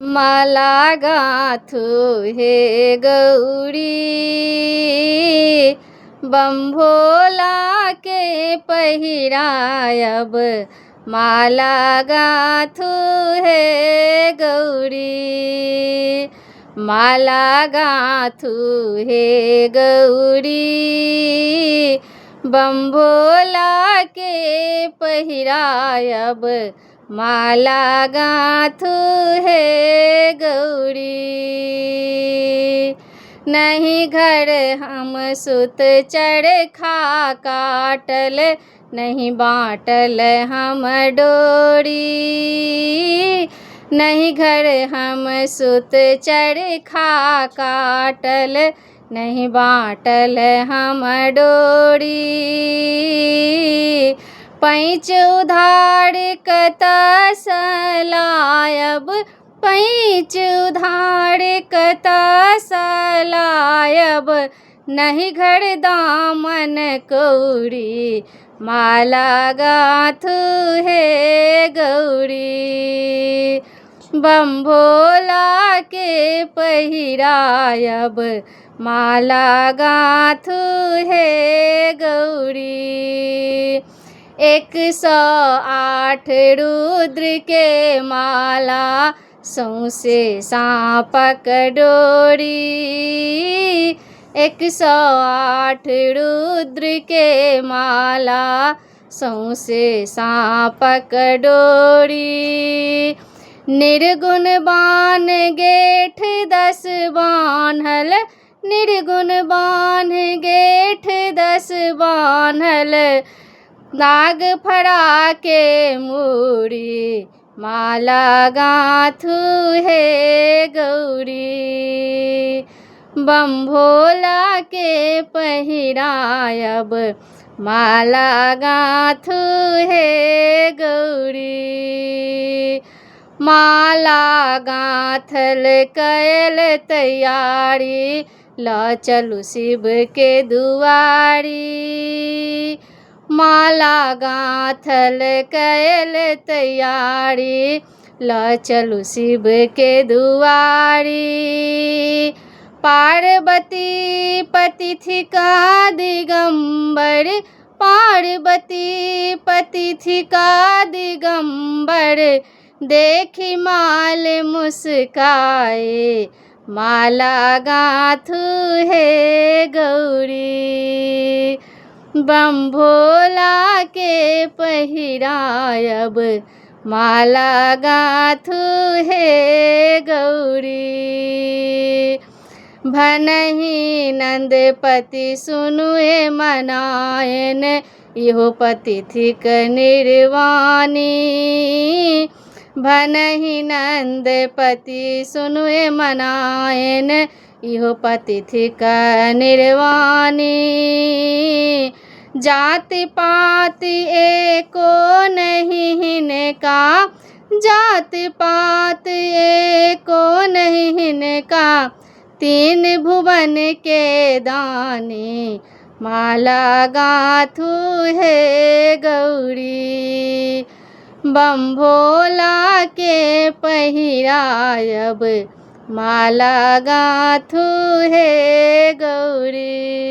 माला गाथु हे गौरी बम भोला के पहिरायब। माला गाथु हे गौरी माला गाथु हे गौरी बम भोला के पहिरायब। माला गाथु हे गौरी नहीं घर हम सुत चरखा काटल नहीं बाटल हम डोरी। नहीं घर हम सुत चरखा काटल नहीं बाटल हम डोरी। पैंच उधार कता सलायब पैंच उधार कता सलायब। नहीं घर दामन कौड़ी माला गाथु हे गौरी बम भोला के पहिरायब। माला गाथु हे गौरी 108 रुद्र के माला सौंसे सांपक डोरी। 108 रुद्र के माला सौंसे सांपक डोरी। निर्गुण बान गेठ 10 बान्हल निर्गुण बान गेठ 10 बान्हल। नाग फड़ा के मूड़ी माला गाथु हे गौरी बम भोला के पहिरायब। माला गाथु हे गौरी माला गाथल कैल तैयारी ल चलू शिव के दुआरी। माला गाथल कैल तैयारी ल चलू शिव के दुआरी। पार्वती पति थी का दिगंबर पार्वती पति थी का दिगंबर। देखी माल मुस्काए माला गाथु हे गौरी बम भोला के पहिरायब। माला गाथु हे गौरी भनहि नंदपति सुनुए मनायन इहो पति थिक निर्वाणी। भनहि नंदपति सुनुए मनायन इहो पति थिक निर्वाणी। जाति पाति एको नहीं हिनका जाति पात एको नहीं हिनका। 3 भुवन के दानी माला गाथु हे गौरी बम भोला के पहिरायब। माला गाथु हे गौरी।